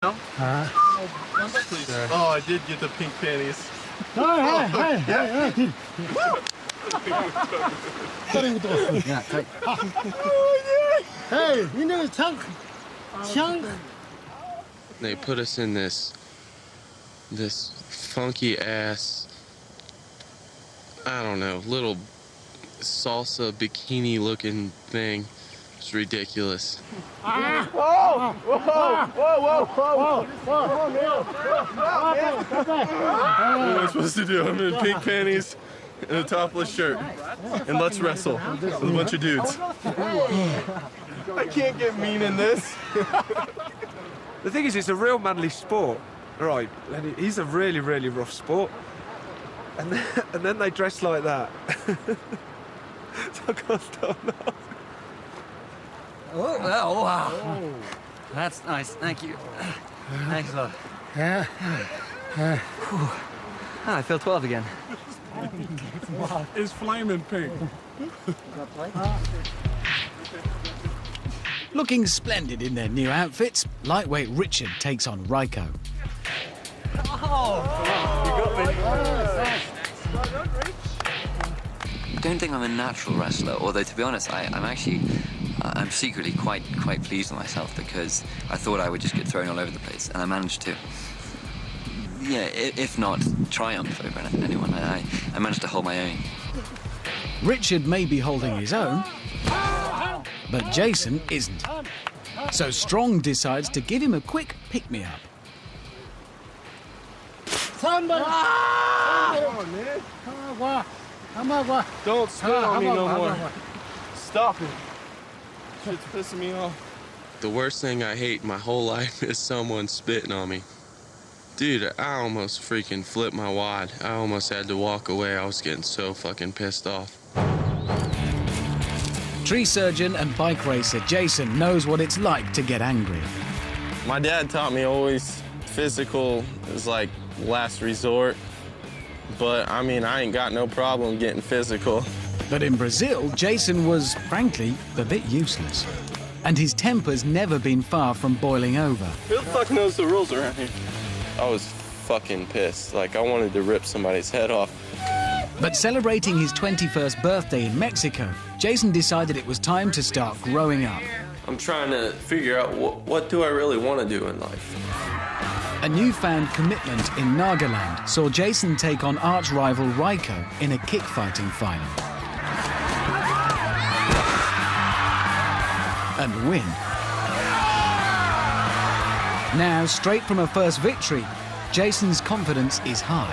No? Please. Sure. Oh, I did get the pink panties. Hey, you know chunk. They put us in this funky ass, I don't know, little salsa bikini looking thing. It's ridiculous. What am I supposed to do? I'm in pink panties and a topless shirt. And let's wrestle with a bunch of dudes. I can't get mean in this. The thing is, it's a real manly sport, right? And he's a really, really rough sport. And then they dress like that. So I can't stop now. Oh, wow. Oh. That's nice. Thank you. Thanks a lot. I feel 12 again. It's flaming pink. Looking splendid in their new outfits, lightweight Richard takes on Raiko. I don't think I'm a natural wrestler, although to be honest, I'm secretly quite pleased with myself because I thought I would just get thrown all over the place, and I managed to. Yeah, if not triumph over anyone, I managed to hold my own. Richard may be holding his own, but Jason isn't. So Strong decides to give him a quick pick-me-up. Don't spit on me no more. Stop it. Shit's pissing me off. The worst thing I hate in my whole life is someone spitting on me. Dude, I almost freaking flipped my wad. I almost had to walk away. I was getting so fucking pissed off. Tree surgeon and bike racer Jason knows what it's like to get angry. My dad taught me always physical is like last resort. But, I mean, I ain't got no problem getting physical. But in Brazil, Jason was, frankly, a bit useless. And his temper's never been far from boiling over. Who the fuck knows the rules around here? I was fucking pissed. Like, I wanted to rip somebody's head off. But celebrating his 21st birthday in Mexico, Jason decided it was time to start growing up. I'm trying to figure out what do I really want to do in life. A newfound commitment in Nagaland saw Jason take on arch-rival Raiko in a kick-fighting final. And win. Now, straight from a first victory, Jason's confidence is high.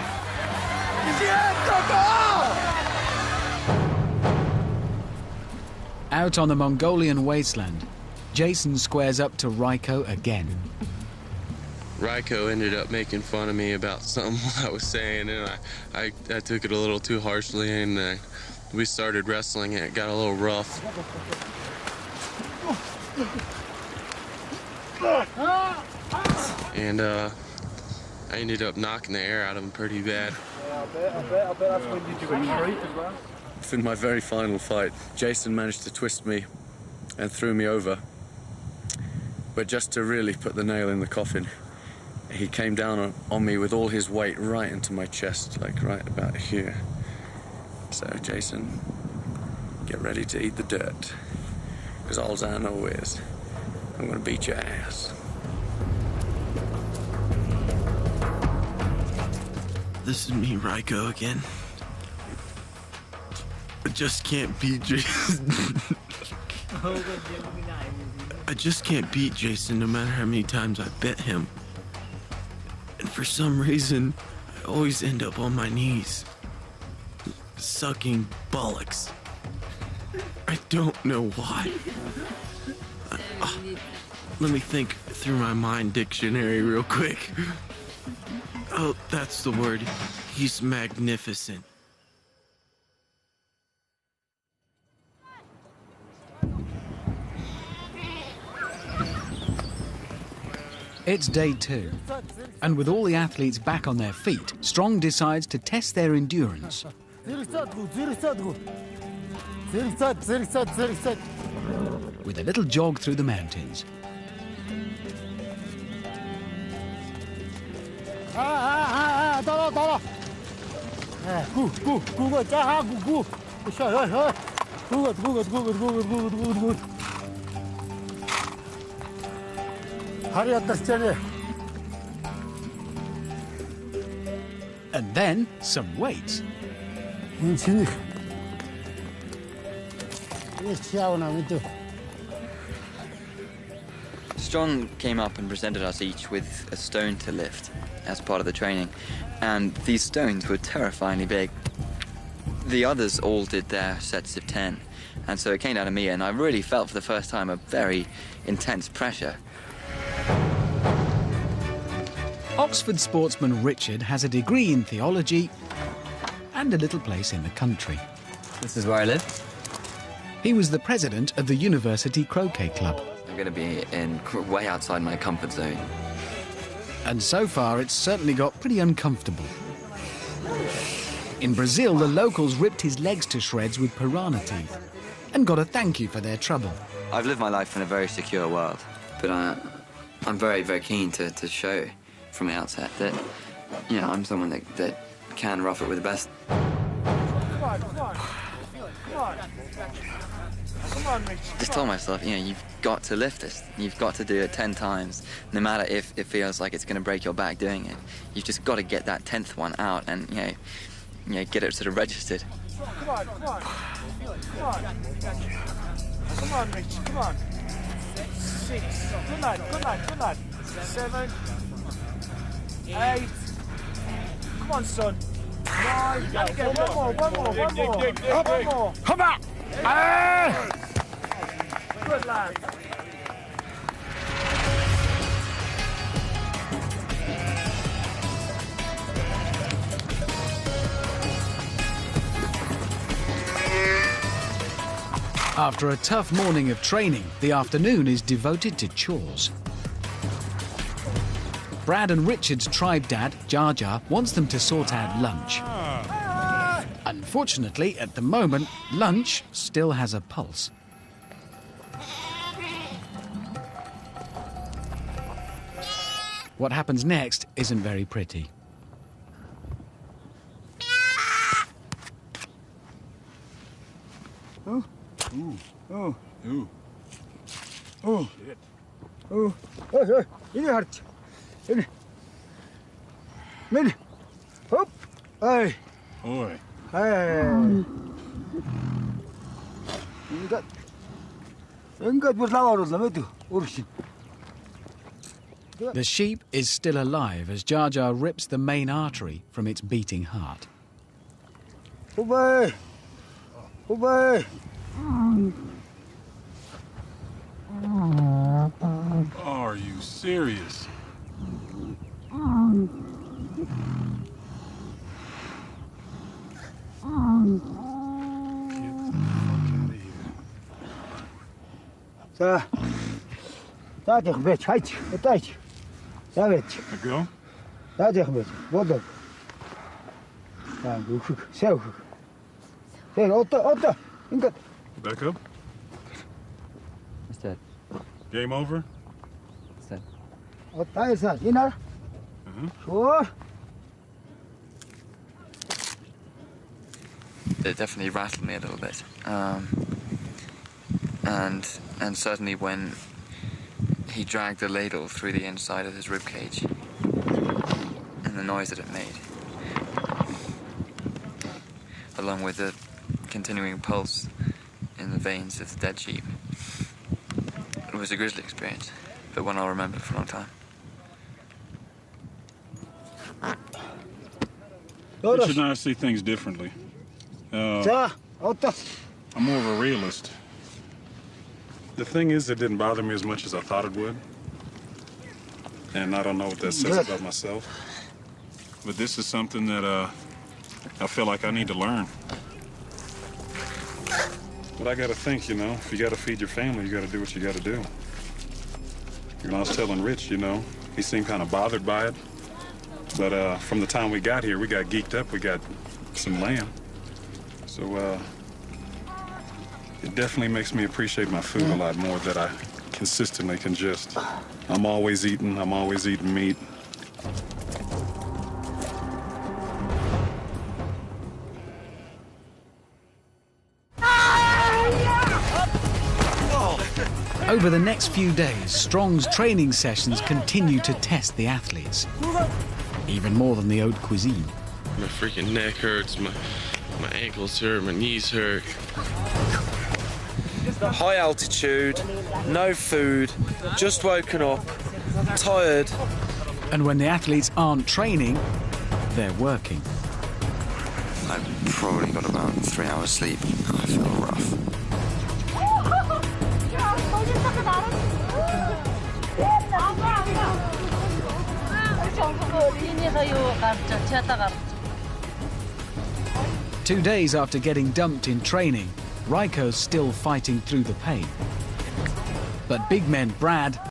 Out on the Mongolian wasteland, Jason squares up to Raiko again. Raiko ended up making fun of me about something I was saying, and I took it a little too harshly, and we started wrestling, and it got a little rough. And I ended up knocking the air out of him pretty bad. I bet that's when you do a treat as well. In my very final fight, Jason managed to twist me and threw me over. But just to really put the nail in the coffin, he came down on me with all his weight right into my chest, like right about here. So, Jason, get ready to eat the dirt. Because all I know is I'm gonna beat your ass. This is me, Raiko, again. I just can't beat Jason. I just can't beat Jason no matter how many times I bet him. And for some reason, I always end up on my knees, sucking bollocks. I don't know why. Let me think through my mind dictionary real quick. Oh, that's the word. He's magnificent. It's day 2, and with all the athletes back on their feet, Strong decides to test their endurance. With a little jog through the mountains. And then some weights. Strong came up and presented us each with a stone to lift as part of the training, and these stones were terrifyingly big. The others all did their sets of 10, and so it came down to me, and I really felt for the first time a very intense pressure. Oxford sportsman Richard has a degree in theology and a little place in the country. This is where I live. He was the president of the University Croquet Club. I'm going to be way outside my comfort zone. And so far, it's certainly got pretty uncomfortable. In Brazil, the locals ripped his legs to shreds with piranha teeth and got a thank you for their trouble. I've lived my life in a very secure world, but I'm very, very keen to show from the outset that, you know, I'm someone that can rough it with the best. Just told myself, you know, you've got to lift this. You've got to do it 10 times, no matter if it feels like it's going to break your back doing it. You've just got to get that 10th one out and, you know, get it sort of registered. Come on. Come on, Rich, come on. 6. Good lad. 7. 8. Come on, son. 9. Again, one more. Come on. Good lad. After a tough morning of training, the afternoon is devoted to chores. Brad and Richard's tribe dad, Jar Jar, wants them to sort out lunch. Unfortunately, at the moment, lunch still has a pulse. What happens next isn't very pretty. The sheep is still alive as Jar Jar rips the main artery from its beating heart. Are you serious? 자, 나한테 왜 차이지? 어따이지? 나겠지? Go? 나한테 왜? 뭐도? 자, 그 세우. 네, 어따? 그러니까 Back up. What's that? Game over? What's that? 어따에서 이날? 좋아. It definitely rattled me a little bit. And certainly when he dragged the ladle through the inside of his ribcage and the noise that it made, along with the continuing pulse in the veins of the dead sheep. It was a grisly experience, but one I'll remember for a long time. Richard and I see things differently. 자, 어따? I'm more of a realist. The thing is, it didn't bother me as much as I thought it would. And I don't know what that says about myself. But this is something that I feel like I need to learn. But I gotta think, you know, if you gotta feed your family, you gotta do what you gotta do. You know, I was telling Rich, you know, he seemed kind of bothered by it. But from the time we got here, we got geeked up, we got some lamb. So, it definitely makes me appreciate my food a lot more that I consistently can just. I'm always eating meat. Over the next few days, Strong's training sessions continue to test the athletes, even more than the haute cuisine. My freaking neck hurts, my ankles hurt, my knees hurt. High altitude, no food, just woken up, tired. And when the athletes aren't training, they're working. I've probably got about 3 hours sleep. I feel rough. Two days after getting dumped in training, Raiko's still fighting through the pain. But big men Brad